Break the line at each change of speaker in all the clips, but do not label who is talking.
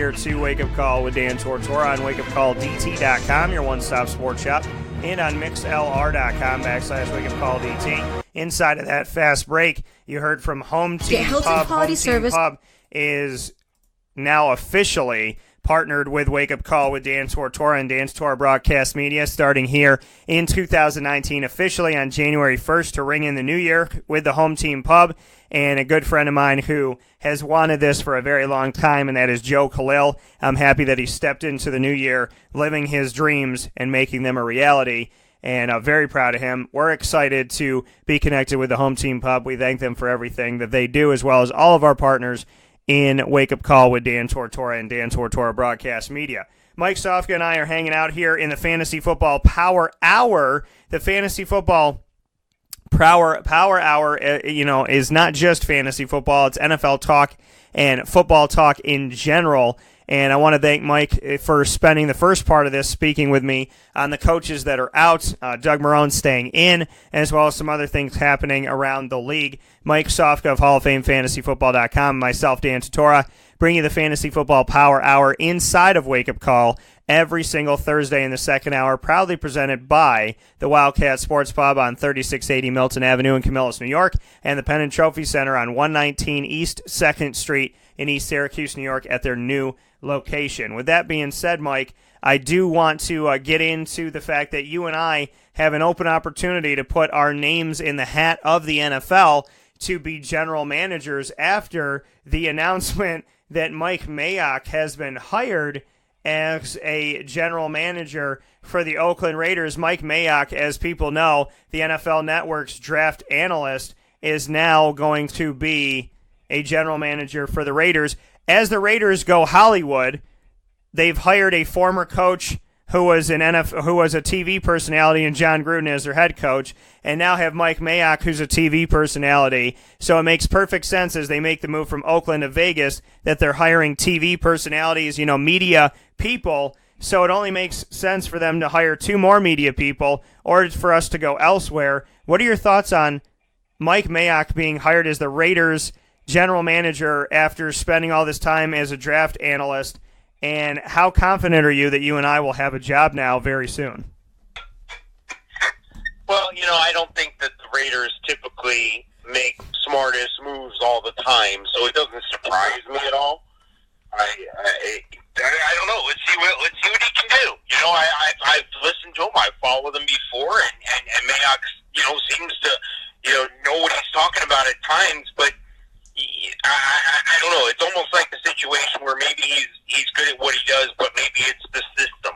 here to Wake Up Call with Dan Tortora on wakeupcalldt.com, your one-stop sports shop, and on mixlr.com/wakeupcalldt. Inside of that fast break, you heard from Home Team Pub. Home Team Pub is now officially partnered with Wake Up Call with Dan Tortora and Dan Tortora Broadcast Media starting here in 2019, officially on January 1st to ring in the new year with the Home Team Pub. And a good friend of mine who has wanted this for a very long time, and that is Joe Khalil. I'm happy that he stepped into the new year, living his dreams and making them a reality, and I'm very proud of him. We're excited to be connected with the Home Team Pub. We thank them for everything that they do, as well as all of our partners in Wake Up Call with Dan Tortora and Dan Tortora Broadcast Media. Mike Sofka and I are hanging out here in the Fantasy Football Power Hour. The Fantasy Football Power Hour, is not just fantasy football. It's NFL talk and football talk in general. And I want to thank Mike for spending the first part of this speaking with me on the coaches that are out, Doug Marrone staying in, as well as some other things happening around the league. Mike Sofka of Hall of Fame FantasyFootball.com, myself, Dan Tortora, bring you the Fantasy Football Power Hour inside of Wake Up Call every single Thursday in the second hour, proudly presented by the Wildcat Sports Pub on 3680 Milton Avenue in Camillus, New York, and the Pennant Trophy Center on 119 East 2nd Street in East Syracuse, New York, at their new location. With that being said, Mike, I do want to get into the fact that you and I have an open opportunity to put our names in the hat of the NFL to be general managers after the announcement that Mike Mayock has been hired as a general manager for the Oakland Raiders. Mike Mayock, as people know, the NFL Network's draft analyst, is now going to be a general manager for the Raiders. As the Raiders go Hollywood, they've hired a former coach who was a TV personality, and John Gruden as their head coach, and now have Mike Mayock, who's a TV personality. So it makes perfect sense as they make the move from Oakland to Vegas that they're hiring TV personalities, media people. So it only makes sense for them to hire two more media people or for us to go elsewhere. What are your thoughts on Mike Mayock being hired as the Raiders general manager after spending all this time as a draft analyst? And how confident are you that you and I will have a job now very soon?
Well, I don't think that the Raiders typically make smartest moves all the time, so it doesn't surprise me at all. I don't know. Let's see what he can do. I've listened to him. I've followed him before, and Mayock, seems to, know what he's talking about at times, but I don't know. It's almost like the situation where maybe he's good at what he does, but maybe it's the system.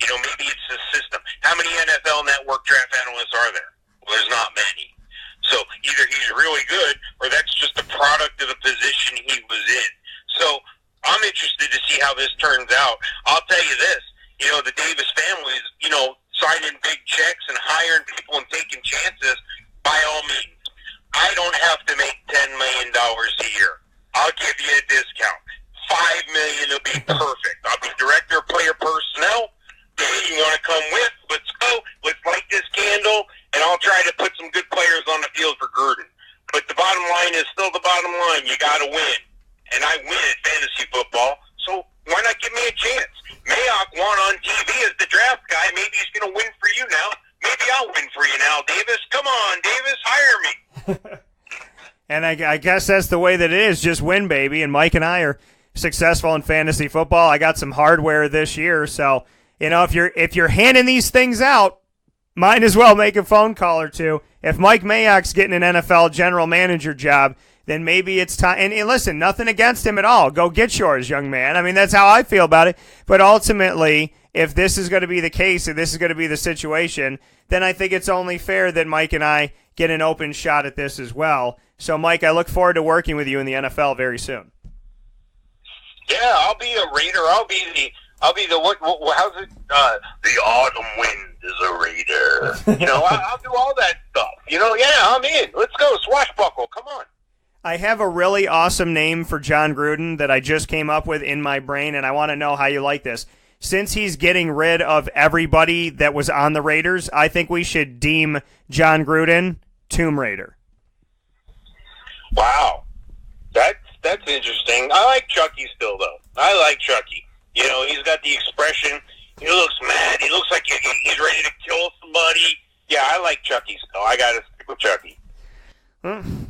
Maybe it's the system. How many NFL Network draft analysts are there? Well, there's not many. So either he's really good, or that's just a product of the position he was in. So I'm interested to see how this turns out. I'll tell you this. The Davis family is, signing big checks and hiring people and taking chances by all means. I don't have to make $10 million a year. I'll give you a discount. $5 million will be perfect. I'll be director of player personnel. Hey, you want to come with? Let's go. Let's light this candle, and I'll try to put some good players on the field for Gruden. But the bottom line is still the bottom line. You got to win. And I win at fantasy football, so why not give me a chance? Mayock won on TV as the draft guy. Maybe he's going to win for you now. Maybe I'll win for you now, Davis. Come on, Davis, hire me.
And I guess that's the way that it is. Just win, baby. And Mike and I are successful in fantasy football. I got some hardware this year, so if you're handing these things out, might as well make a phone call or two. If Mike Mayock's getting an NFL general manager job, then maybe it's time. And listen, nothing against him at all. Go get yours, young man. I mean, that's how I feel about it. But ultimately, if this is going to be the case, if this is going to be the situation, then I think it's only fair that Mike and I get an open shot at this as well. So, Mike, I look forward to working with you in the NFL very soon.
Yeah, I'll be a Raider. I'll be the what how's it? The autumn wind is a Raider. I'll do all that stuff. I'm in. Let's go, swashbuckle. Come on.
I have a really awesome name for John Gruden that I just came up with in my brain, and I want to know how you like this. Since he's getting rid of everybody that was on the Raiders, I think we should deem John Gruden Tomb Raider.
Wow. That's That's interesting. I like Chucky still, though. I like Chucky. You know, he's got the expression. He looks mad. He looks like he's ready to kill somebody. Yeah, I like Chucky still. I got to stick with Chucky.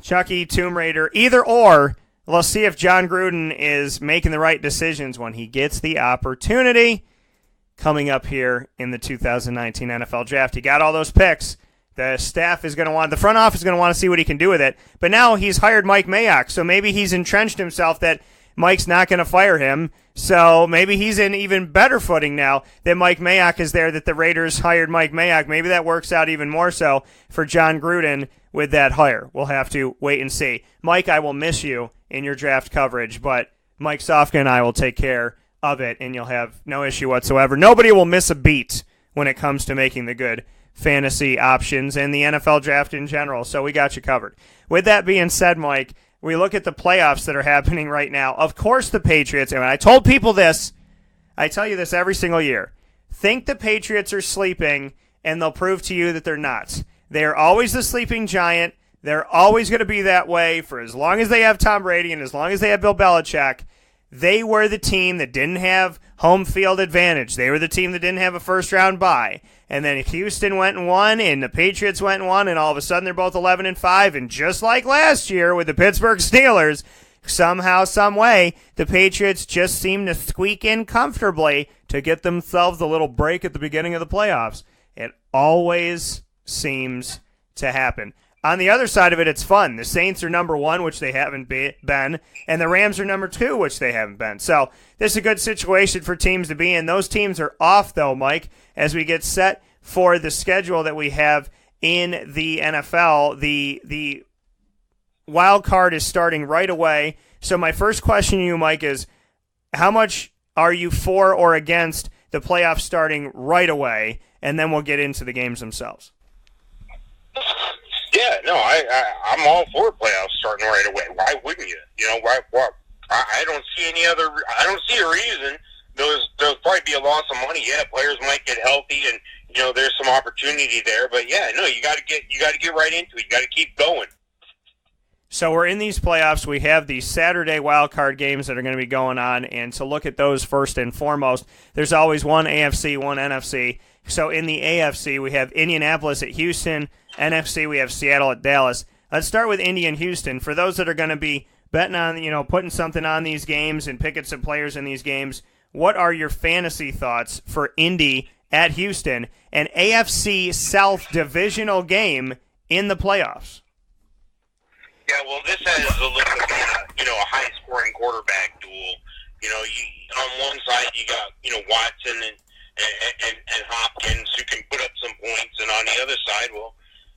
Chucky, Tomb Raider, either or. We'll see if John Gruden is making the right decisions when he gets the opportunity coming up here in the 2019 NFL Draft. He got all those picks. The staff is going to want, the front office is going to want to see what he can do with it. But now he's hired Mike Mayock, so maybe he's entrenched himself that Mike's not going to fire him. So maybe he's in even better footing now that Mike Mayock is there, that the Raiders hired Mike Mayock. Maybe that works out even more so for John Gruden with that hire. We'll have to wait and see. Mike, I will miss you in your draft coverage, but Mike Sofka and I will take care of it, and you'll have no issue whatsoever. Nobody will miss a beat when it comes to making the good fantasy options and the NFL draft in general, so we got you covered. With that being said, Mike, we look at the playoffs that are happening right now. Of course the Patriots, and I told people this, I tell you this every single year, think the Patriots are sleeping, and they'll prove to you that they're not. They're always the sleeping giant. They're always going to be that way for as long as they have Tom Brady and as long as they have Bill Belichick. They were the team that didn't have home field advantage. They were the team that didn't have a first-round bye. And then Houston went and won, and the Patriots went and won, and all of a sudden they're both 11-5. And just like last year with the Pittsburgh Steelers, somehow, some way, the Patriots just seem to squeak in comfortably to get themselves a little break at the beginning of the playoffs. It always seems to happen. On the other side of it, it's fun. The Saints are number 1, which they haven't been, and the Rams are number 2, which they haven't been. So this is a good situation for teams to be in. Those teams are off, though, Mike, as we get set for the schedule that we have in the NFL. The wild card is starting right away. So my first question to you, Mike, is how much are you for or against the playoffs starting right away? And then we'll get into the games themselves.
Yeah, no, I'm all for playoffs starting right away. Why wouldn't you? You know, why? I don't see any other. I don't see a reason. There'll probably be a loss of money. Yeah, players might get healthy, and you know there's some opportunity there. But yeah, no, you got to get right into it. You got to keep going.
So we're in these playoffs. We have these Saturday wildcard games that are going to be going on, and to look at those first and foremost, there's always one AFC, one NFC. So in the AFC, we have Indianapolis at Houston. NFC, we have Seattle at Dallas. Let's start with Indy and Houston. For those that are going to be betting on, putting something on these games and picking some players in these games, what are your fantasy thoughts for Indy at Houston, an AFC South divisional game in the playoffs?
Yeah, well, this has a little bit of a high-scoring quarterback duel. On one side you got Watson and Hopkins who can put up some points, and on the other side, well,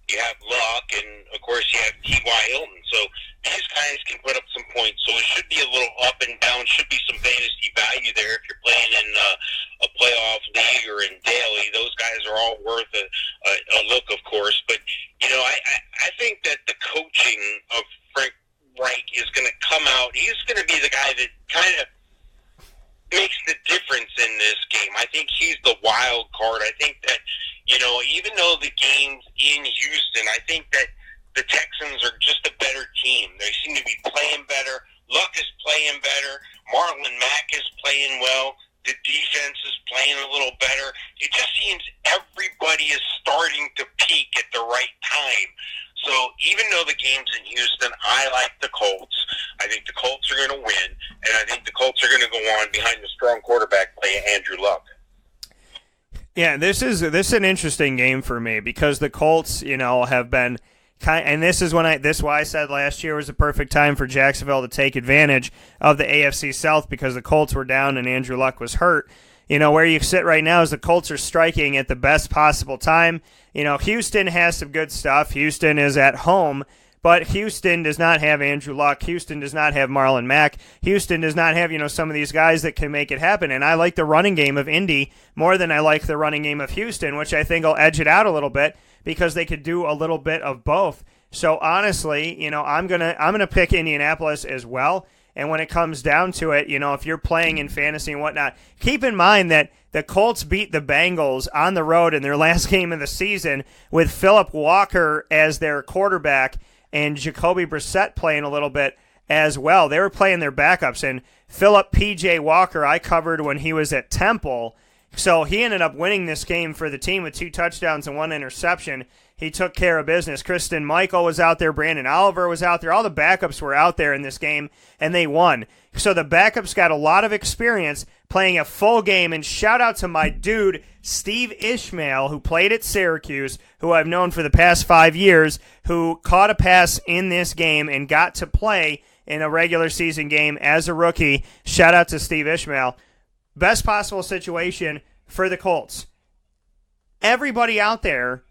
you have Luck, and of course you have T.Y. Hilton. So these guys can put up some points. So it should be a little up and down. Should be some fantasy value there if you're playing in a playoff league or in daily. Those guys are all worth a look, of course. But I think that the coaching of Frank Reich is going to come out. He's going to be the guy that kind of makes the difference in this game. I think he's the wild card. I think that, even though the game's in Houston, I think that the Texans are just a better team. They seem to be playing better. Luck is playing better. Marlon Mack is playing well. The defense is playing a little better. It just seems everybody is starting to peak at the right time. So even though the game's in Houston, I like the Colts. I think the Colts are going to win, and I think the Colts are going to go on behind the strong quarterback play, Andrew Luck.
Yeah, this is an interesting game for me because the Colts, have been and this is why I said last year was the perfect time for Jacksonville to take advantage of the AFC South because the Colts were down and Andrew Luck was hurt. Where you sit right now is the Colts are striking at the best possible time. Houston has some good stuff. Houston is at home, but Houston does not have Andrew Luck. Houston does not have Marlon Mack. Houston does not have, some of these guys that can make it happen. And I like the running game of Indy more than I like the running game of Houston, which I think will edge it out a little bit because they could do a little bit of both. So honestly, I'm gonna pick Indianapolis as well. And when it comes down to it, if you're playing in fantasy and whatnot, keep in mind that the Colts beat the Bengals on the road in their last game of the season with Phillip Walker as their quarterback and Jacoby Brissett playing a little bit as well. They were playing their backups, and Philip P.J. Walker I covered when he was at Temple, so he ended up winning this game for the team with 2 touchdowns and 1 interception. He took care of business. Kristen Michael was out there. Brandon Oliver was out there. All the backups were out there in this game, and they won. So the backups got a lot of experience playing a full game, and shout out to my dude, Steve Ishmael, who played at Syracuse, who I've known for the past 5 years, who caught a pass in this game and got to play in a regular season game as a rookie. Shout out to Steve Ishmael. Best possible situation for the Colts. Everybody out there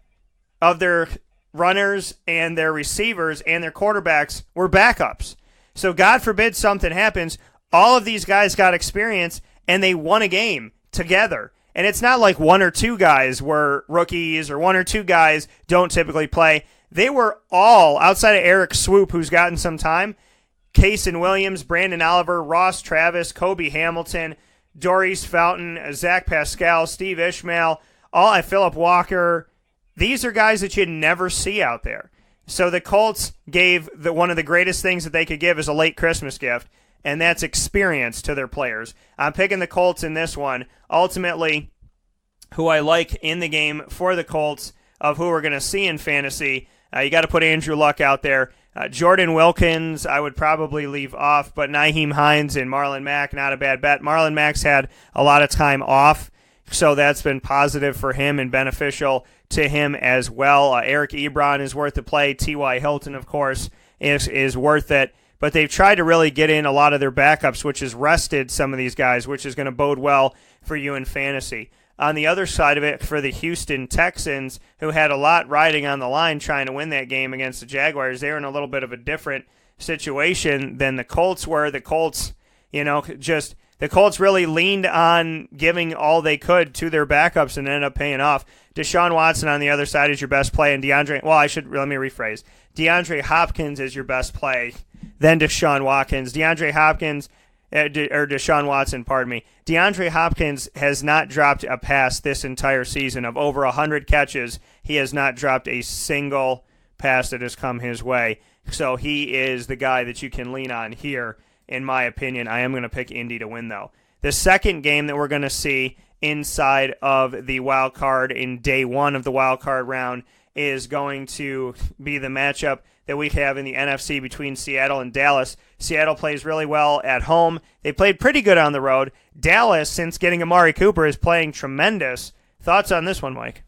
of their runners and their receivers and their quarterbacks were backups. So God forbid something happens, all of these guys got experience and they won a game together. And it's not like 1 or 2 guys were rookies or 1 or 2 guys don't typically play. They were all, outside of Eric Swoop, who's gotten some time, Cason Williams, Brandon Oliver, Ross Travis, Kobe Hamilton, Doris Fountain, Zach Pascal, Steve Ishmael, Philip Walker. These are guys that you'd never see out there. So the Colts gave one of the greatest things that they could give as a late Christmas gift, and that's experience to their players. I'm picking the Colts in this one. Ultimately, who I like in the game for the Colts of who we're going to see in fantasy, you got to put Andrew Luck out there. Jordan Wilkins, I would probably leave off, but Nyheim Hines and Marlon Mack, not a bad bet. Marlon Mack's had a lot of time off, so that's been positive for him and beneficial to him as well. Eric Ebron is worth the play. T.Y. Hilton, of course, is worth it. But they've tried to really get in a lot of their backups, which has rested some of these guys, which is going to bode well for you in fantasy. On the other side of it, for the Houston Texans, who had a lot riding on the line trying to win that game against the Jaguars, they were in a little bit of a different situation than the Colts were. The Colts, the Colts really leaned on giving all they could to their backups and ended up paying off. Deshaun Watson on the other side is your best play, and let me rephrase. DeAndre Hopkins is your best play, then Deshaun Watkins. DeAndre Hopkins has not dropped a pass this entire season. Of over 100 catches, he has not dropped a single pass that has come his way. So he is the guy that you can lean on here, in my opinion. I am going to pick Indy to win, though. The second game that we're going to see inside of the wild card in day 1 of the wild card round is going to be the matchup that we have in the NFC between Seattle and Dallas. Seattle plays really well at home. They played pretty good on the road. Dallas, since getting Amari Cooper, is playing tremendous. Thoughts on this one, Mike?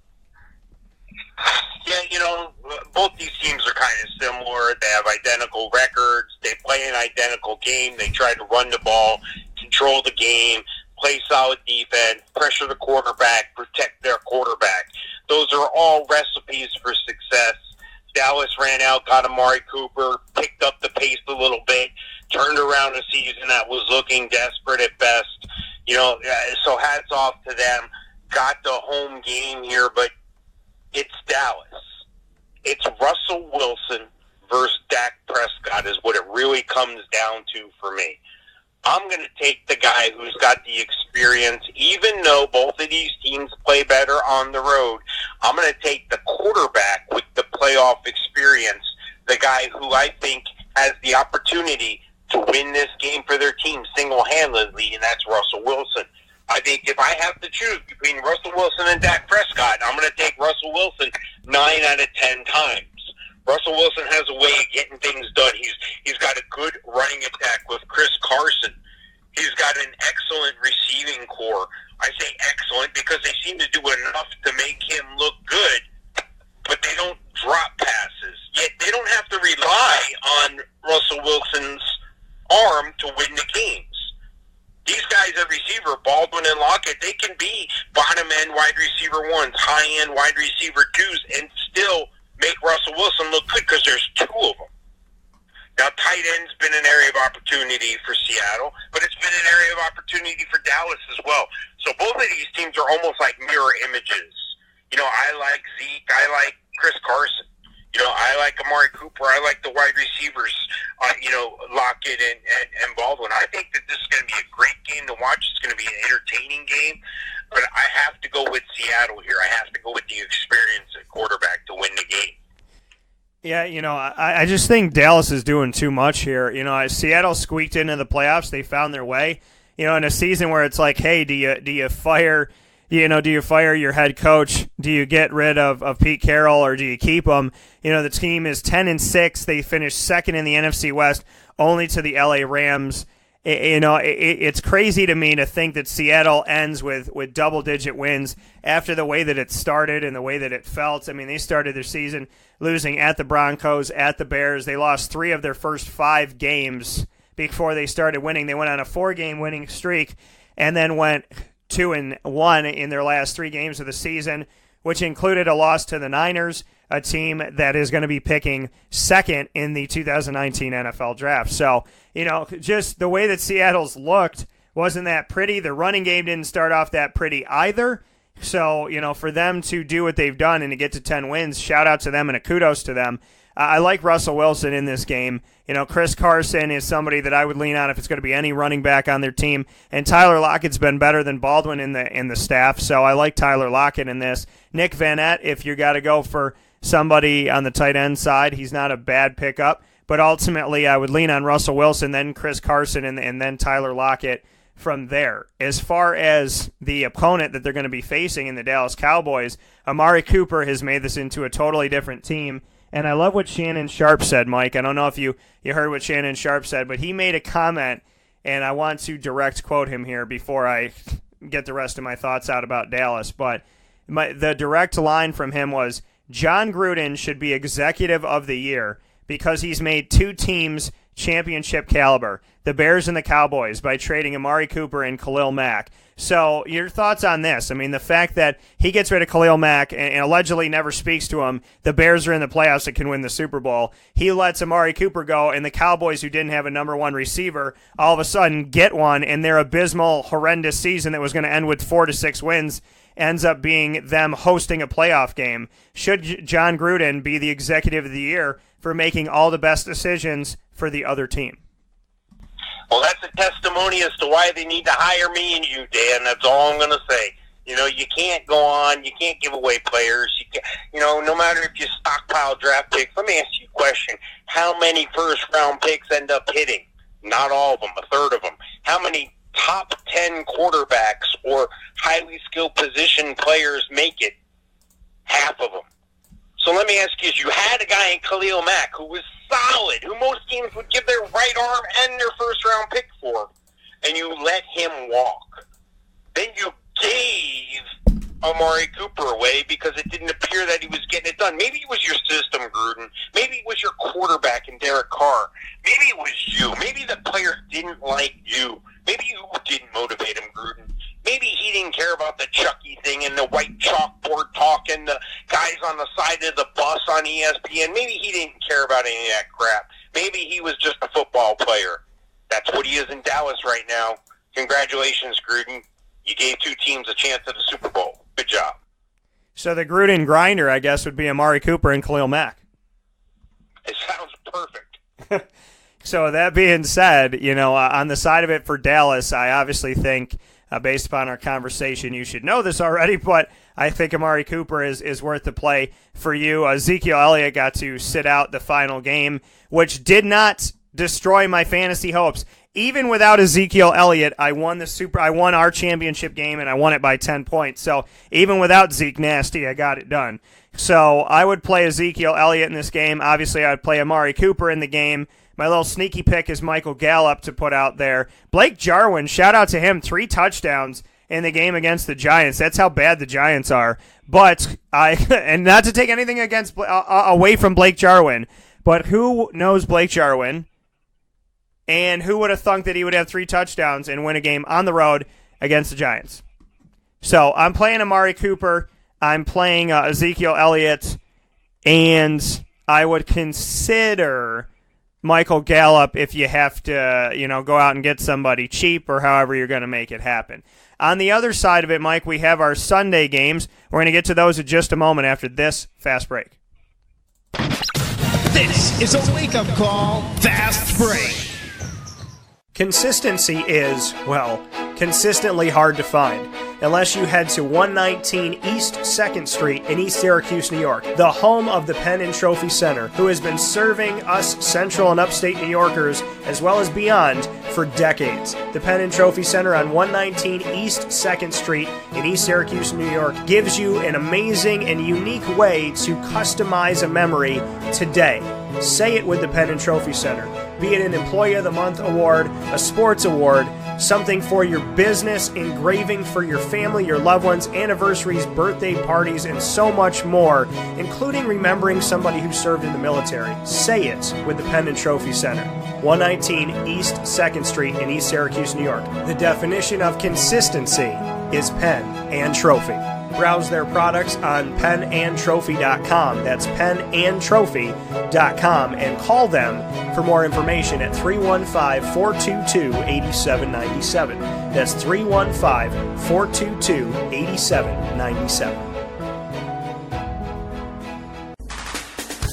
Yeah, both these teams are kind of similar. They have identical records. They play an identical game. They try to run the ball, control the game, play solid defense, pressure the quarterback, protect their quarterback. Those are all recipes for success. Dallas ran out, got Amari Cooper, picked up the pace a little bit, turned around a season that was looking desperate at best. So hats off to them. Got the home game here, but it's Dallas. It's Russell Wilson versus Dak Prescott is what it really comes down to for me. I'm going to take the guy who's got the experience, even though both of these teams play better on the road. I'm going to take the quarterback with the playoff experience, the guy who I think has the opportunity to win this game for their team single-handedly, and that's Russell Wilson. I think if I have to choose between Russell Wilson and Dak Prescott, I'm going to take Russell Wilson 9 out of 10 times. Russell Wilson has a way of getting things done. He's got a good running attack with Chris Carson. He's got an excellent receiving core. I say excellent because they seem to do enough to make him look good, but they don't drop passes. Yet they don't have to rely on Russell Wilson's arm to win the games. These guys at receiver, Baldwin and Lockett, they can be bottom-end wide receiver 1s, high-end wide receiver 2s, and still make Russell Wilson look good because there's 2 of them. Now, tight end's been an area of opportunity for Seattle, but it's been an area of opportunity for Dallas as well. So both of these teams are almost like mirror images. I like Zeke. I like Chris Carson. I like Amari Cooper. I like the wide receivers, Lockett and Baldwin. I think that this is going to be a great game to watch. It's going to be an entertaining game. But I have to go with Seattle here. I have to go with the experience at quarterback to win the game.
Yeah, I just think Dallas is doing too much here. Seattle squeaked into the playoffs. They found their way. In a season where it's like, hey, do you fire, do you fire your head coach? Do you get rid of Pete Carroll, or do you keep him? The team is 10-6. They finished second in the NFC West, only to the LA Rams. It's crazy to me to think that Seattle ends with double-digit wins after the way that it started and the way that it felt. I mean, they started their season losing at the Broncos, at the Bears. They lost 3 of their first 5 games before they started winning. They went on a 4-game winning streak and then went 2-1 in their last 3 games of the season, which included a loss to the Niners, a team that is going to be picking second in the 2019 NFL draft. So, just the way that Seattle's looked wasn't that pretty. The running game didn't start off that pretty either. So, for them to do what they've done and to get to 10 wins, shout out to them and a kudos to them. I like Russell Wilson in this game. Chris Carson is somebody that I would lean on if it's going to be any running back on their team. And Tyler Lockett's been better than Baldwin in the staff, so I like Tyler Lockett in this. Nick Vanette, if you got to go for somebody on the tight end side, he's not a bad pickup. But ultimately, I would lean on Russell Wilson, then Chris Carson, and then Tyler Lockett from there. As far as the opponent that they're going to be facing in the Dallas Cowboys, Amari Cooper has made this into a totally different team. And I love what Shannon Sharp said, Mike. I don't know if you heard what Shannon Sharp said, but he made a comment, and I want to direct quote him here before I get the rest of my thoughts out about Dallas. But the direct line from him was, John Gruden should be executive of the year because he's made 2 teams championship caliber, the Bears and the Cowboys, by trading Amari Cooper and Khalil Mack. So your thoughts on this? I mean, the fact that he gets rid of Khalil Mack and allegedly never speaks to him, the Bears are in the playoffs and can win the Super Bowl. He lets Amari Cooper go, and the Cowboys, who didn't have a number 1 receiver, all of a sudden get one, and their abysmal, horrendous season that was going to end with 4 to 6 wins ends up being them hosting a playoff game. Should John Gruden be the executive of the year for making all the best decisions for the other team?
Well, that's a testimony as to why they need to hire me and you, Dan. That's all I'm going to say. You can't go on. You can't give away players. No matter if you stockpile draft picks. Let me ask you a question. How many first-round picks end up hitting? Not all of them, a third of them. How many top 10 quarterbacks or highly skilled position players make it? Half of them. So let me ask you this. You had a guy in Khalil Mack who was solid, who most teams would give their right arm and their first-round pick for, and you let him walk. Then you gave Amari Cooper away because it didn't appear that he was getting it done. Maybe it was your system, Gruden. Maybe it was your quarterback in Derek Carr. Maybe it was you. Maybe the players didn't like you. Maybe you didn't motivate him, Gruden. Maybe he didn't care about the Chucky thing and the white chalkboard talk and the guys on the side of the bus on ESPN. Maybe he didn't care about any of that crap. Maybe he was just a football player. That's what he is in Dallas right now. Congratulations, Gruden. You gave 2 teams a chance at the Super Bowl. Good job.
So the Gruden grinder, I guess, would be Amari Cooper and Khalil Mack.
It sounds perfect.
So that being said, on the side of it for Dallas, I obviously think, based upon our conversation, you should know this already, but I think Amari Cooper is worth the play for you. Ezekiel Elliott got to sit out the final game, which did not destroy my fantasy hopes. Even without Ezekiel Elliott, I won our championship game, and I won it by 10 points. So even without Zeke Nasty, I got it done. So I would play Ezekiel Elliott in this game. Obviously, I would play Amari Cooper in the game. My little sneaky pick is Michael Gallup to put out there. Blake Jarwin, shout out to him, 3 touchdowns in the game against the Giants. That's how bad the Giants are. But and not to take anything away from Blake Jarwin, but who knows Blake Jarwin? And who would have thunk that he would have 3 touchdowns and win a game on the road against the Giants? So I'm playing Amari Cooper. I'm playing Ezekiel Elliott. And I would consider Michael Gallup if you have to, go out and get somebody cheap or however you're going to make it happen. On the other side of it, Mike, we have our Sunday games. We're going to get to those in just a moment after this fast break.
This is a wake-up call, fast break.
Consistency is, consistently hard to find. unless you head to 119 East 2nd Street in East Syracuse, New York, the home of the Pen and Trophy Center, who has been serving us Central and Upstate New Yorkers, as well as beyond, for decades. The Pen and Trophy Center on 119 East 2nd Street in East Syracuse, New York, gives you an amazing and unique way to customize a memory today. Say it with the Pen and Trophy Center. Be it an Employee of the Month award, a sports award, something for your business, engraving for your family, your loved ones, anniversaries, birthday parties, and so much more, including remembering somebody who served in the military. Say it with the Pen and Trophy Center. 119 East 2nd Street in East Syracuse, New York. The definition of consistency is pen and trophy. Browse their products on penandtrophy.com. That's penandtrophy.com, and call them for more information at 315-422-8797. That's 315-422-8797.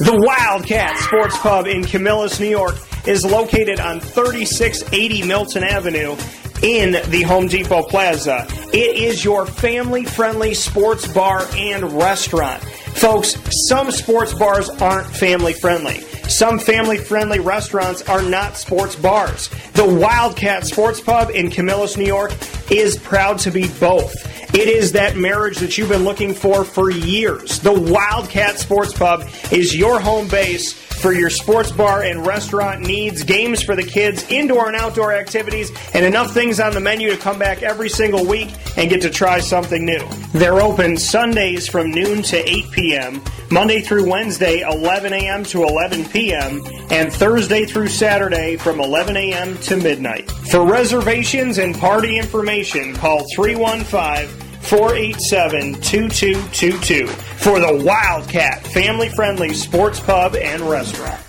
The Wildcat Sports Pub in Camillus, New York is located on 3680 Milton Avenue in the Home Depot Plaza. It is your family-friendly sports bar and restaurant. Folks, some sports bars aren't family-friendly. Some family-friendly restaurants are not sports bars. The Wildcat Sports Pub in Camillus, New York is proud to be both. It is that marriage that you've been looking for years. The Wildcat Sports Pub is your home base for your sports bar and restaurant needs, games for the kids, indoor and outdoor activities, and enough things on the menu to come back every single week and get to try something new. They're open Sundays from noon to 8 p.m., Monday through Wednesday, 11 a.m. to 11 p.m., and Thursday through Saturday from 11 a.m. to midnight. For reservations and party information, call 315-487-2222 for the Wildcat family-friendly sports pub and restaurant.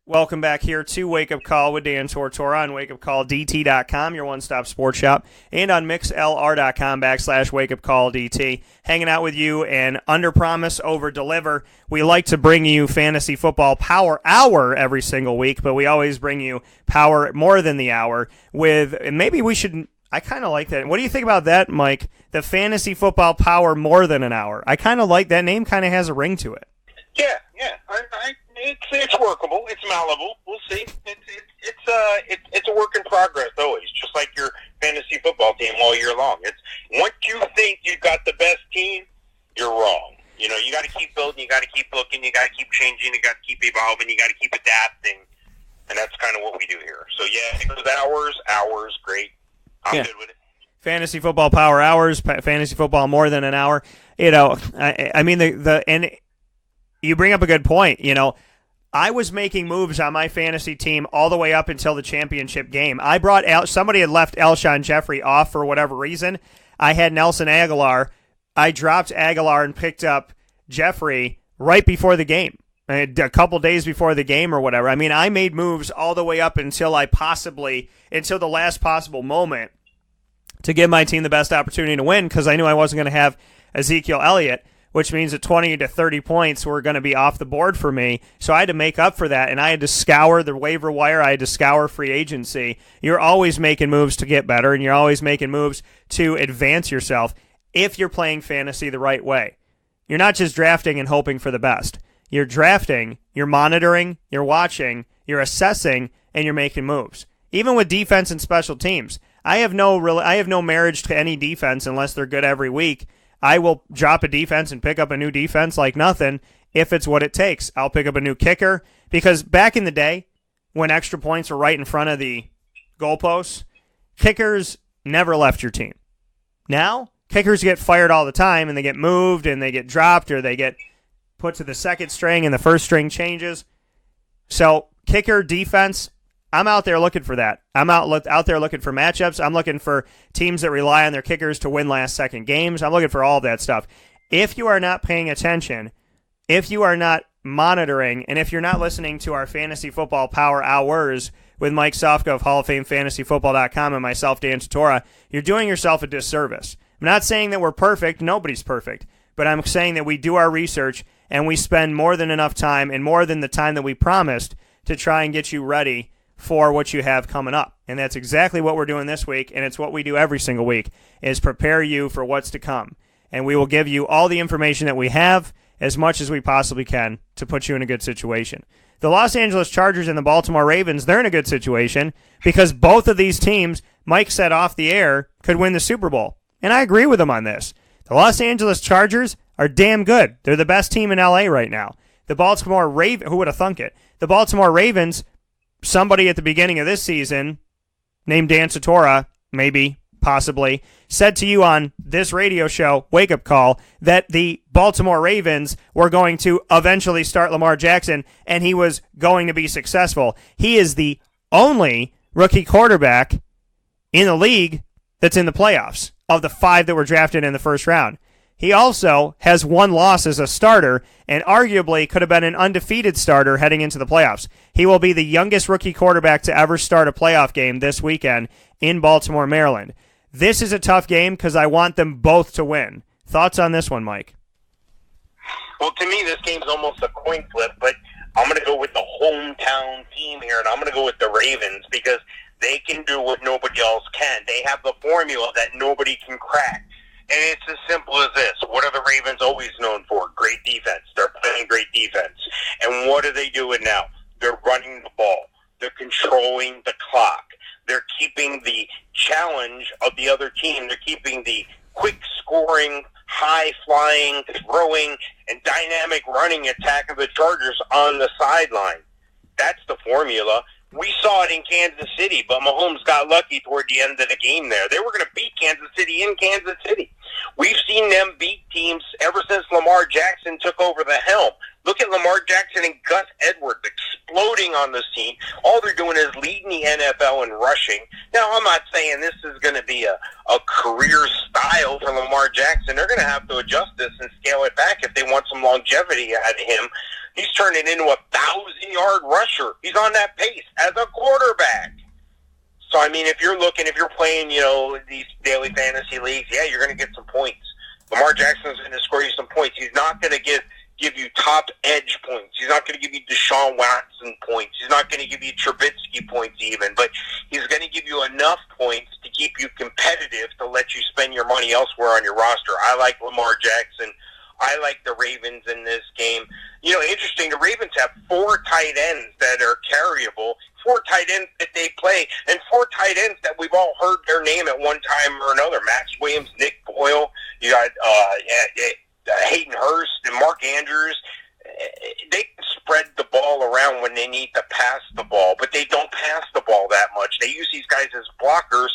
Welcome back here to Wake Up Call with Dan Tortora on wakeupcalldt.com, your one-stop sports shop, and on mixlr.com/wakeupcalldt. Hanging out with you and under promise, over deliver. We like to bring you fantasy football power hour every single week, but we always bring you power more than the hour with, and maybe we should, I kind of like that. What do you think about that, Mike? The fantasy football power more than an hour. I kind of like that name, kind of has a ring to it.
Yeah. It's workable. It's malleable. We'll see. It's a work in progress always, just like your fantasy football team all year long. It's once you think you've got the best team, you're wrong. You know, you got to keep building. You got to keep looking. You got to keep changing. You got to keep evolving. You got to keep adapting, and that's kind of what we do here. So yeah, it goes hours. Great. I'm good with it. Fantasy
football power hours. Fantasy football more than an hour. You know, I mean and you bring up a good point. You know, I was making moves on my fantasy team all the way up until the championship game. I brought somebody had left Alshon Jeffrey off for whatever reason. I had Nelson Aguilar. I dropped Aguilar and picked up Jeffrey right before the game, a couple days before the game or whatever. I mean, I made moves all the way up until the last possible moment to give my team the best opportunity to win, because I knew I wasn't going to have Ezekiel Elliott, which means that 20 to 30 points were going to be off the board for me. So I had to make up for that, and I had to scour the waiver wire. I had to scour free agency. You're always making moves to get better, and you're always making moves to advance yourself if you're playing fantasy the right way. You're not just drafting and hoping for the best. You're drafting, you're monitoring, you're watching, you're assessing, and you're making moves. Even with defense and special teams, I have no marriage to any defense unless they're good every week. I will drop a defense and pick up a new defense like nothing if it's what it takes. I'll pick up a new kicker, because back in the day when extra points were right in front of the goalposts, kickers never left your team. Now, kickers get fired all the time, and they get moved, and they get dropped, or they get put to the second string, and the first string changes. So, kicker, defense, I'm out there looking for that. I'm out there looking for matchups. I'm looking for teams that rely on their kickers to win last-second games. I'm looking for all of that stuff. If you are not paying attention, if you are not monitoring, and if you're not listening to our Fantasy Football Power Hours with Mike Sofka of Hall of Fame FantasyFootball.com and myself, Dan Tortora, you're doing yourself a disservice. I'm not saying that we're perfect. Nobody's perfect. But I'm saying that we do our research, and we spend more than enough time, and more than the time that we promised, to try and get you ready for what you have coming up. And that's exactly what we're doing this week, and it's what we do every single week, is prepare you for what's to come. And we will give you all the information that we have, as much as we possibly can, to put you in a good situation. The Los Angeles Chargers and the Baltimore Ravens, they're in a good situation because both of these teams, Mike said off the air, could win the Super Bowl. And I agree with him on this. The Los Angeles Chargers are damn good. They're the best team in L.A. right now. The Baltimore Ravens, who would have thunk it? The Baltimore Ravens, somebody at the beginning of this season, named Dan Tortora, maybe, possibly, said to you on this radio show, Wake Up Call, that the Baltimore Ravens were going to eventually start Lamar Jackson, and he was going to be successful. He is the only rookie quarterback in the league that's in the playoffs of the 5 that were drafted in the first round. He also has 1 loss as a starter and arguably could have been an undefeated starter heading into the playoffs. He will be the youngest rookie quarterback to ever start a playoff game this weekend in Baltimore, Maryland. This is a tough game because I want them both to win. Thoughts on this one, Mike?
Well, to me, this game's almost a coin flip, but I'm going to go with the hometown team here, and I'm going to go with the Ravens because they can do what nobody else can. They have the formula that nobody can crack. And it's as simple as this. What are the Ravens always known for? Great defense. They're playing great defense. And what are they doing now? They're running the ball. They're controlling the clock. They're keeping the challenge of the other team. They're keeping the quick scoring, high-flying, throwing, and dynamic running attack of the Chargers on the sideline. That's the formula. We saw it in Kansas City, but Mahomes got lucky toward the end of the game there. They were going to beat Kansas City in Kansas City. We've seen them beat teams ever since Lamar Jackson took over the helm. Look at Lamar Jackson and Gus Edwards exploding on the scene. All they're doing is leading the NFL in rushing. Now, I'm not saying this is going to be a career style for Lamar Jackson. They're going to have to adjust this and scale it back if they want some longevity out of him. He's turning into a 1,000-yard rusher. He's on that pace as a quarterback. So, I mean, if you're playing, these daily fantasy leagues, yeah, you're going to get some points. Lamar Jackson's going to score you some points. He's not going to give you top edge points. He's not going to give you Deshaun Watson points. He's not going to give you Trubisky points even, but he's going to give you enough points to keep you competitive to let you spend your money elsewhere on your roster. I like Lamar Jackson. I like the Ravens in this game. Interesting, the Ravens have 4 tight ends that are carryable, 4 tight ends that they play, and 4 tight ends that we've all heard their name at one time or another. Max Williams, Nick Boyle, you got Hayden Hurst and Mark Andrews. They can spread the ball around when they need to pass the ball, but they don't pass the ball that much. They use these guys as blockers,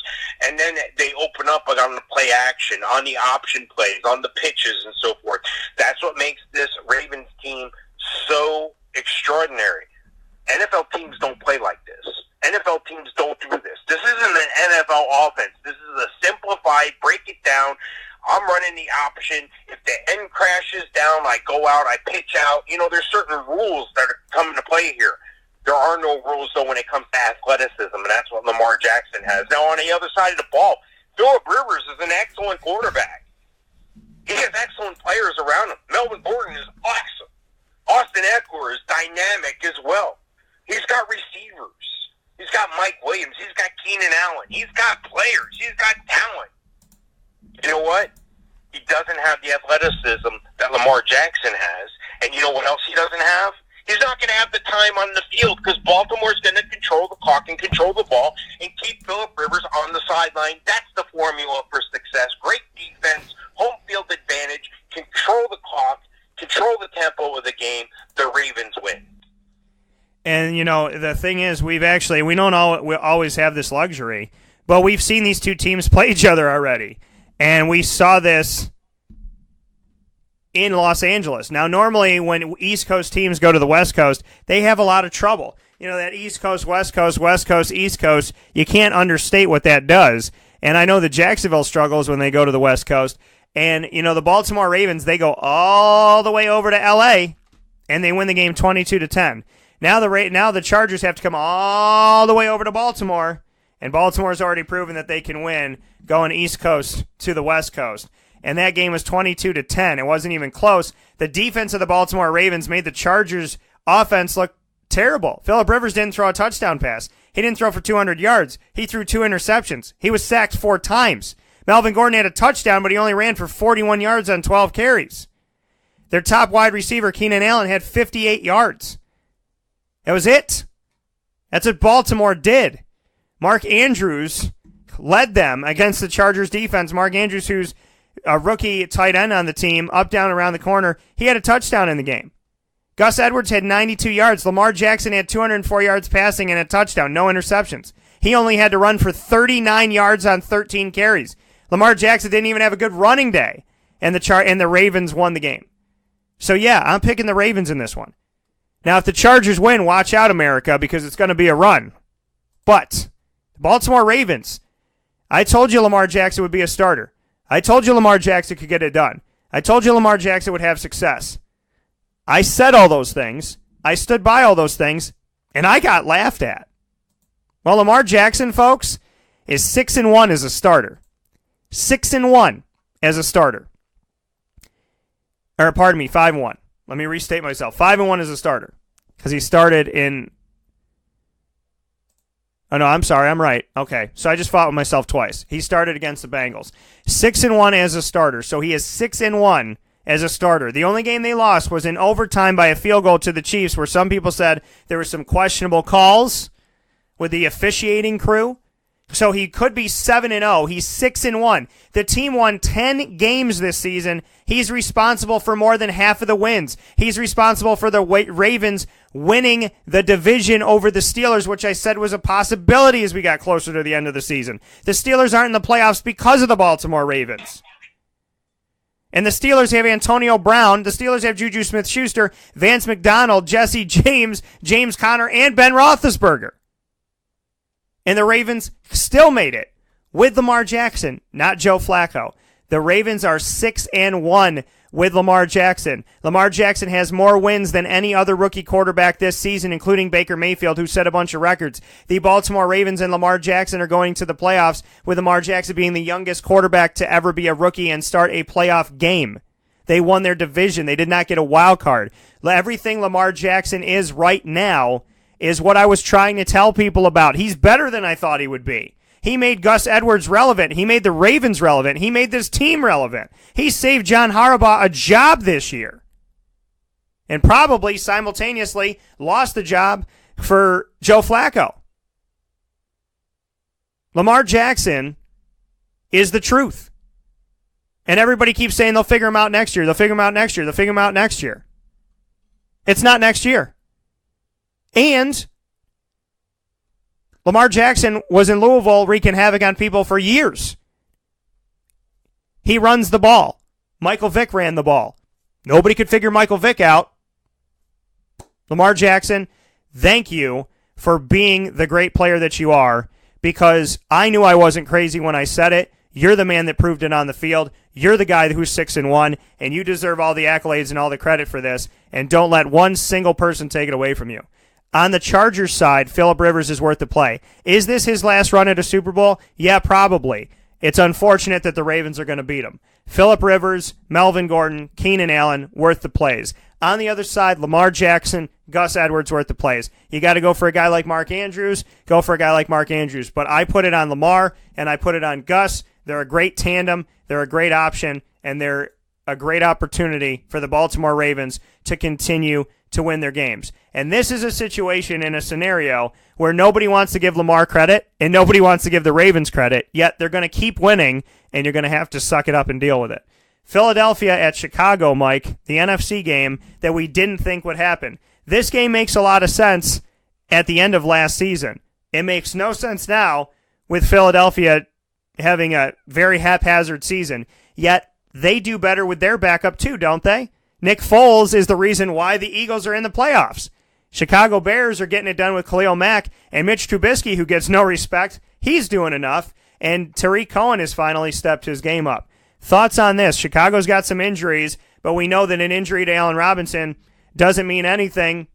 and then they open up on the play action, on the option plays, on the pitches, and so forth. That's what makes this Ravens team so extraordinary. NFL teams don't play like this. NFL teams don't do this. This isn't an NFL offense. This is a simplified, break it down, I'm running the option. If the end crashes down, I go out, I pitch out. There's certain rules that are coming to play here. There are no rules, though, when it comes to athleticism, and that's what Lamar Jackson has. Now, on the other side of the ball, Phillip Rivers is an excellent quarterback. He has excellent players around him. Melvin Gordon is awesome. Austin Eckler is dynamic as well. He's got receivers. He's got Mike Williams. He's got Keenan Allen. He's got players. He's got talent. You know what? He doesn't have the athleticism that Lamar Jackson has. And you know what else he doesn't have? He's not going to have the time on the field because Baltimore's going to control the clock and control the ball and keep Phillip Rivers on the sideline. That's the formula for success. Great defense, home field advantage, control the clock, control the tempo of the game. The Ravens win.
And, the thing is, we don't always have this luxury, but we've seen these two teams play each other already. And we saw this in Los Angeles. Now, normally when East Coast teams go to the West Coast, they have a lot of trouble. That East Coast, West Coast, West Coast, East Coast, you can't understate what that does. And I know that Jacksonville struggles when they go to the West Coast. And, the Baltimore Ravens, they go all the way over to L.A., and they win the game 22-10. Now the Chargers have to come all the way over to Baltimore, and Baltimore's already proven that they can win going East Coast to the West Coast. And that game was 22-10. It wasn't even close. The defense of the Baltimore Ravens made the Chargers' offense look terrible. Phillip Rivers didn't throw a touchdown pass. He didn't throw for 200 yards. He threw 2 interceptions. He was sacked 4 times. Melvin Gordon had a touchdown, but he only ran for 41 yards on 12 carries. Their top wide receiver, Keenan Allen, had 58 yards. That was it. That's what Baltimore did. Mark Andrews led them against the Chargers defense. Mark Andrews, who's a rookie tight end on the team, up, down, around the corner, he had a touchdown in the game. Gus Edwards had 92 yards. Lamar Jackson had 204 yards passing and a touchdown, no interceptions. He only had to run for 39 yards on 13 carries. Lamar Jackson didn't even have a good running day, and the Ravens won the game. So, yeah, I'm picking the Ravens in this one. Now, if the Chargers win, watch out, America, because it's going to be a run. But the Baltimore Ravens, I told you Lamar Jackson would be a starter. I told you Lamar Jackson could get it done. I told you Lamar Jackson would have success. I said all those things. I stood by all those things, and I got laughed at. Well, Lamar Jackson, folks, is 6-1 as a starter. 6-1 as a starter. Or, pardon me, 5-1. Let me restate myself. 5-1 as a starter. Because he started in... Oh, no, I'm sorry. I'm right. Okay, so I just fought with myself twice. He started against the Bengals. 6-1 as a starter. So he is 6-1 as a starter. The only game they lost was in overtime by a field goal to the Chiefs, where some people said there were some questionable calls with the officiating crew. So he could be 7-0. He's 6-1. The team won 10 games this season. He's responsible for more than half of the wins. He's responsible for the Ravens winning the division over the Steelers, which I said was a possibility as we got closer to the end of the season. The Steelers aren't in the playoffs because of the Baltimore Ravens. And the Steelers have Antonio Brown. The Steelers have Juju Smith-Schuster, Vance McDonald, Jesse James, James Conner, and Ben Roethlisberger. And the Ravens still made it with Lamar Jackson, not Joe Flacco. The Ravens are 6-1 with Lamar Jackson. Lamar Jackson has more wins than any other rookie quarterback this season, including Baker Mayfield, who set a bunch of records. The Baltimore Ravens and Lamar Jackson are going to the playoffs, with Lamar Jackson being the youngest quarterback to ever be a rookie and start a playoff game. They won their division. They did not get a wild card. Everything Lamar Jackson is right now is what I was trying to tell people about. He's better than I thought he would be. He made Gus Edwards relevant. He made the Ravens relevant. He made this team relevant. He saved John Harbaugh a job this year. And probably simultaneously lost the job for Joe Flacco. Lamar Jackson is the truth. And everybody keeps saying they'll figure him out next year. They'll figure him out next year. They'll figure him out next year. It's not next year. And Lamar Jackson was in Louisville wreaking havoc on people for years. He runs the ball. Michael Vick ran the ball. Nobody could figure Michael Vick out. Lamar Jackson, thank you for being the great player that you are, because I knew I wasn't crazy when I said it. You're the man that proved it on the field. You're the guy who's 6-1, and you deserve all the accolades and all the credit for this, and don't let one single person take it away from you. On the Chargers side, Phillip Rivers is worth the play. Is this his last run at a Super Bowl? Yeah, probably. It's unfortunate that the Ravens are going to beat him. Phillip Rivers, Melvin Gordon, Keenan Allen, worth the plays. On the other side, Lamar Jackson, Gus Edwards, worth the plays. You got to go for a guy like Mark Andrews, go for a guy like Mark Andrews. But I put it on Lamar, and I put it on Gus. They're a great tandem. They're a great option, and they're a great opportunity for the Baltimore Ravens to continue to win their games. And this is a situation in a scenario where nobody wants to give Lamar credit and nobody wants to give the Ravens credit, yet they're going to keep winning, and you're going to have to suck it up and deal with it. Philadelphia at Chicago, Mike, the NFC game that we didn't think would happen. This game makes a lot of sense at the end of last season. It makes no sense now with Philadelphia having a very haphazard season, yet they do better with their backup too, don't they? Nick Foles is the reason why the Eagles are in the playoffs. Chicago Bears are getting it done with Khalil Mack, and Mitch Trubisky, who gets no respect, he's doing enough, and Tariq Cohen has finally stepped his game up. Thoughts on this? Chicago's got some injuries, but we know that an injury to Allen Robinson doesn't mean anything,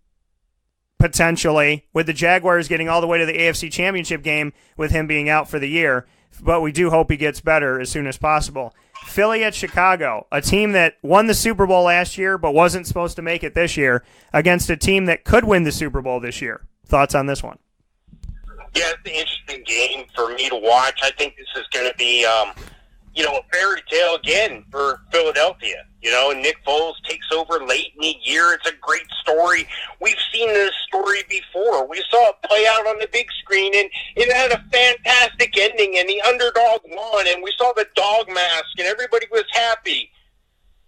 potentially, with the Jaguars getting all the way to the AFC Championship game with him being out for the year, but we do hope he gets better as soon as possible. Philly at Chicago, a team that won the Super Bowl last year but wasn't supposed to make it this year, against a team that could win the Super Bowl this year. Thoughts on this one?
Yeah, it's an interesting game for me to watch. I think this is going to be, a fairy tale again for Philadelphia. And Nick Foles takes over late in the year. It's a great story. We've seen this story before. We saw it play out on the big screen, and it had a fantastic ending, and the underdog won, and we saw the dog mask, and everybody was happy.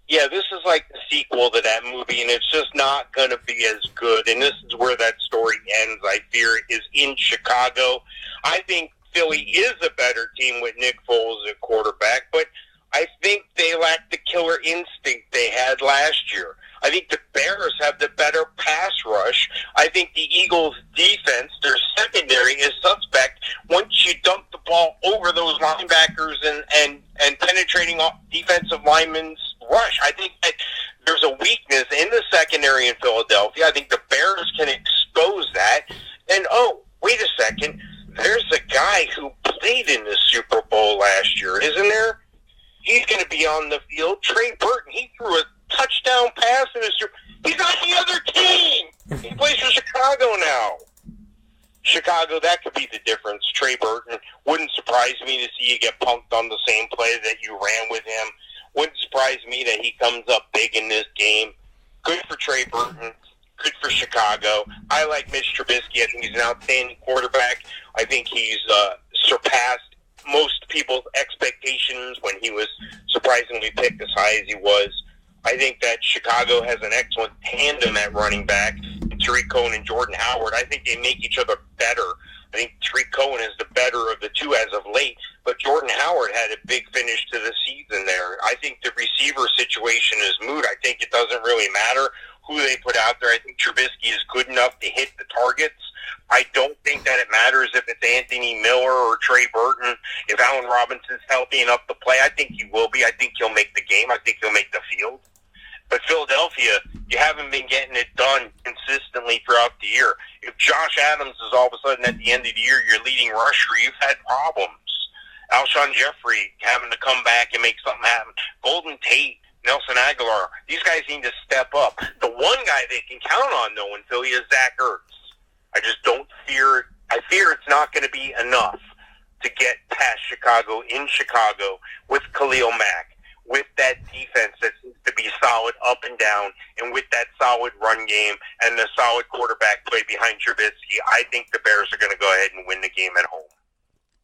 Yeah, this is like the sequel to that movie, and it's just not going to be as good. And this is where that story ends, I fear, is in Chicago. I think Philly is a better team with Nick Foles at quarterback, but I think they lack the killer instinct they had last year. I think the Bears have the better pass rush. I think the Eagles' defense, their secondary, is suspect once you dump the ball over those linebackers and penetrating defensive linemen's rush. I think that there's a weakness in the secondary in Philadelphia. I think the Bears can expose that. And, wait a second, there's a guy who played in the Super Bowl last year, isn't there? He's going to be on the field. Trey Burton, he threw a touchdown pass in his Super Bowl. He's on the other team. He plays for Chicago now. Chicago, that could be the difference. Trey Burton, wouldn't surprise me to see you get punked on the same play that you ran with him. Wouldn't surprise me that he comes up big in this game. Good for Trey Burton. Good for Chicago. I like Mitch Trubisky. I think he's an outstanding quarterback. I think he's surpassed most people's expectations when he was surprisingly picked as high as he was. I think that Chicago has an excellent tandem at running back, Tariq Cohen and Jordan Howard. I think they make each other better. I think Tariq Cohen is the better of the two as of late, but Jordan Howard had a big finish to the season there. I think the receiver situation is moot. I think it doesn't really matter who they put out there. I think Trubisky is good enough to hit the targets. I don't think that it matters if it's Anthony Miller or Trey Burton. If Allen Robinson's healthy enough to play, I think he will be. I think he'll make the game. I think he'll make the field. But Philadelphia, you haven't been getting it done consistently throughout the year. If Josh Adams is all of a sudden at the end of the year your leading rusher, you've had problems. Alshon Jeffrey having to come back and make something happen. Golden Tate, Nelson Aguilar, these guys need to step up. The one guy they can count on, though, in Philly is Zach Ertz. I fear it's not going to be enough to get past Chicago in Chicago with Khalil Mack, with that defense that seems to be solid up and down, and with that solid run game and the solid quarterback play behind Trubisky. I think the Bears are going to go ahead and win the game at home.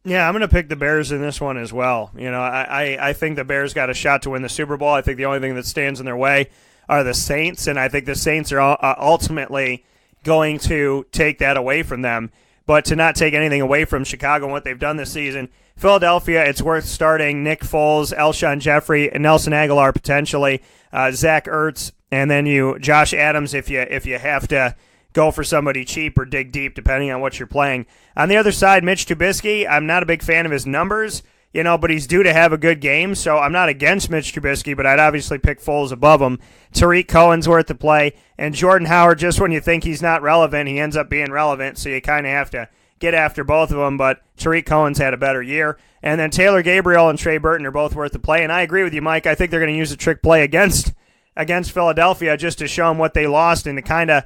Yeah, I'm going to pick the Bears in this one as well. I think the Bears got a shot to win the Super Bowl. I think the only thing that stands in their way are the Saints, and I think the Saints are ultimately going to take that away from them. But to not take anything away from Chicago and what they've done this season, Philadelphia, it's worth starting Nick Foles, Alshon Jeffrey, and Nelson Aguilar potentially, Zach Ertz, and then Josh Adams if you have to go for somebody cheap or dig deep depending on what you're playing. On the other side, Mitch Trubisky, I'm not a big fan of his numbers, but he's due to have a good game, so I'm not against Mitch Trubisky, but I'd obviously pick Foles above him. Tariq Cohen's worth the play, and Jordan Howard, just when you think he's not relevant, he ends up being relevant, so you kind of have to get after both of them, but Tariq Cohen's had a better year. And then Taylor Gabriel and Trey Burton are both worth the play, and I agree with you, Mike. I think they're going to use a trick play against Philadelphia just to show them what they lost and to kind of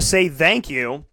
say thank you,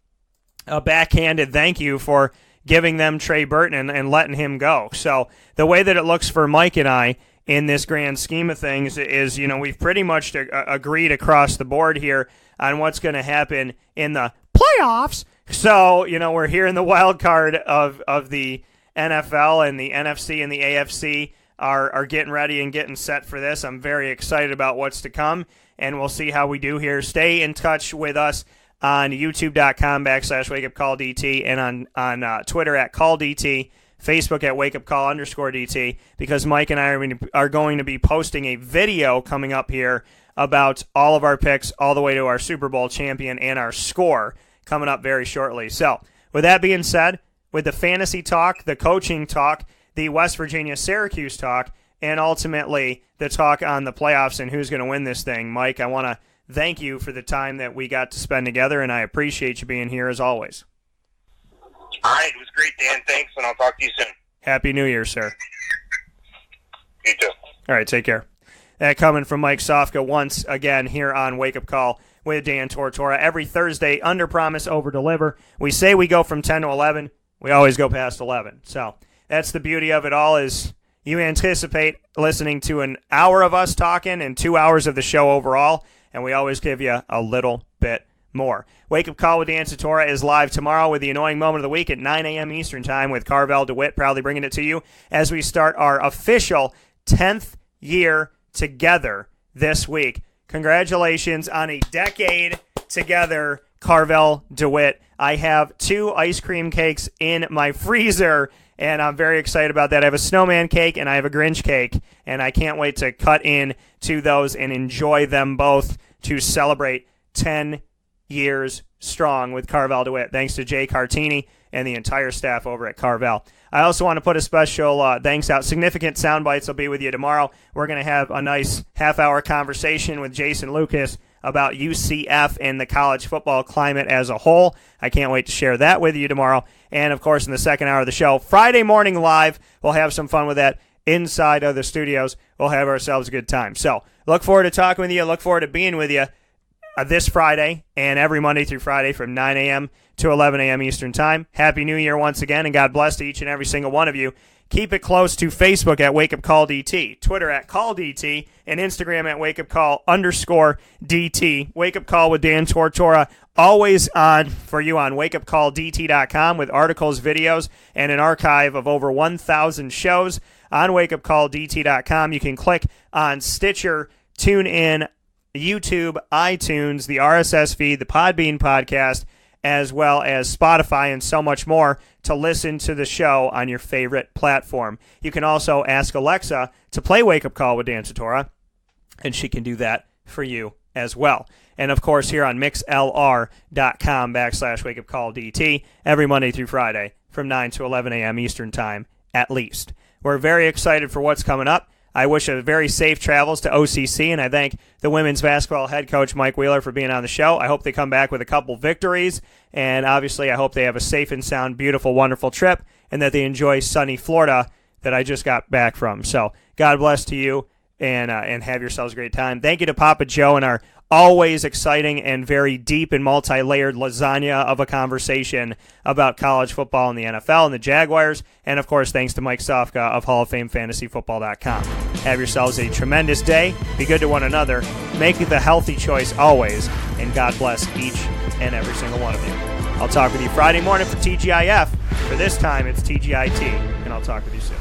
a backhanded thank you for giving them Trey Burton and letting him go. So the way that it looks for Mike and I in this grand scheme of things is, we've pretty much agreed across the board here on what's going to happen in the playoffs. So, we're here in the wild card of the NFL, and the NFC and the AFC are getting ready and getting set for this. I'm very excited about what's to come, and we'll see how we do here. Stay in touch with us on youtube.com/wakeupcalldt and on Twitter at CallDT, Facebook at wakeupcall_DT, because Mike and I are going to be posting a video coming up here about all of our picks all the way to our Super Bowl champion and our score coming up very shortly. So, with that being said, with the fantasy talk, the coaching talk, the West Virginia-Syracuse talk, and ultimately the talk on the playoffs and who's going to win this thing, Mike, I want to thank you for the time that we got to spend together, and I appreciate you being here as always.
All right, it was great, Dan. Thanks, and I'll talk to you soon.
Happy New Year, sir.
You too.
All right, take care. That coming from Mike Sofka once again here on Wake Up Call with Dan Tortora. Every Thursday, under promise, over deliver. We say we go from 10 to 11. We always go past 11. So that's the beauty of it all, is you anticipate listening to an hour of us talking and 2 hours of the show overall, and we always give you a little bit more. Wake Up Call with Dan Tortora is live tomorrow with the annoying moment of the week at 9 a.m. Eastern Time with Carvel DeWitt, proudly bringing it to you as we start our official 10th year together this week. Congratulations on a decade together, Carvel DeWitt. I have 2 ice cream cakes in my freezer, and I'm very excited about that. I have a snowman cake and I have a Grinch cake, and I can't wait to cut in to those and enjoy them both to celebrate 10 years strong with Carvel DeWitt. Thanks to Jay Cartini and the entire staff over at Carvel. I also want to put a special thanks out. Significant Sound Bites will be with you tomorrow. We're going to have a nice half-hour conversation with Jason Lucas about UCF and the college football climate as a whole. I can't wait to share that with you tomorrow. And, of course, in the second hour of the show, Friday morning live, we'll have some fun with that inside of the studios. We'll have ourselves a good time. So look forward to talking with you. Look forward to being with you this Friday and every Monday through Friday from 9 a.m. to 11 a.m. Eastern Time. Happy New Year once again, and God bless to each and every single one of you. Keep it close to Facebook at Wake Up Call DT, Twitter at Call DT, and Instagram at Wake Up Call _DT. Wake Up Call with Dan Tortora, always on for you on wakeupcalldt.com with articles, videos, and an archive of over 1,000 shows on wakeupcalldt.com. You can click on Stitcher, TuneIn, YouTube, iTunes, the RSS feed, the Podbean podcast, as well as Spotify and so much more to listen to the show on your favorite platform. You can also ask Alexa to play Wake Up Call with Dan Tortora, and she can do that for you as well. And, of course, here on mixlr.com /wakeupcalldt every Monday through Friday from 9 to 11 a.m. Eastern Time at least. We're very excited for what's coming up. I wish a very safe travels to OCC, and I thank the women's basketball head coach, Mike Wheeler, for being on the show. I hope they come back with a couple victories, and obviously I hope they have a safe and sound, beautiful, wonderful trip, and that they enjoy sunny Florida that I just got back from. So God bless to you, and have yourselves a great time. Thank you to Papa Joe and our always exciting and very deep and multi-layered lasagna of a conversation about college football and the NFL and the Jaguars. And, of course, thanks to Mike Sofka of Hall of Fame FantasyFootball.com. Have yourselves a tremendous day. Be good to one another. Make the healthy choice always. And God bless each and every single one of you. I'll talk with you Friday morning for TGIF. For this time, it's TGIT. And I'll talk with you soon.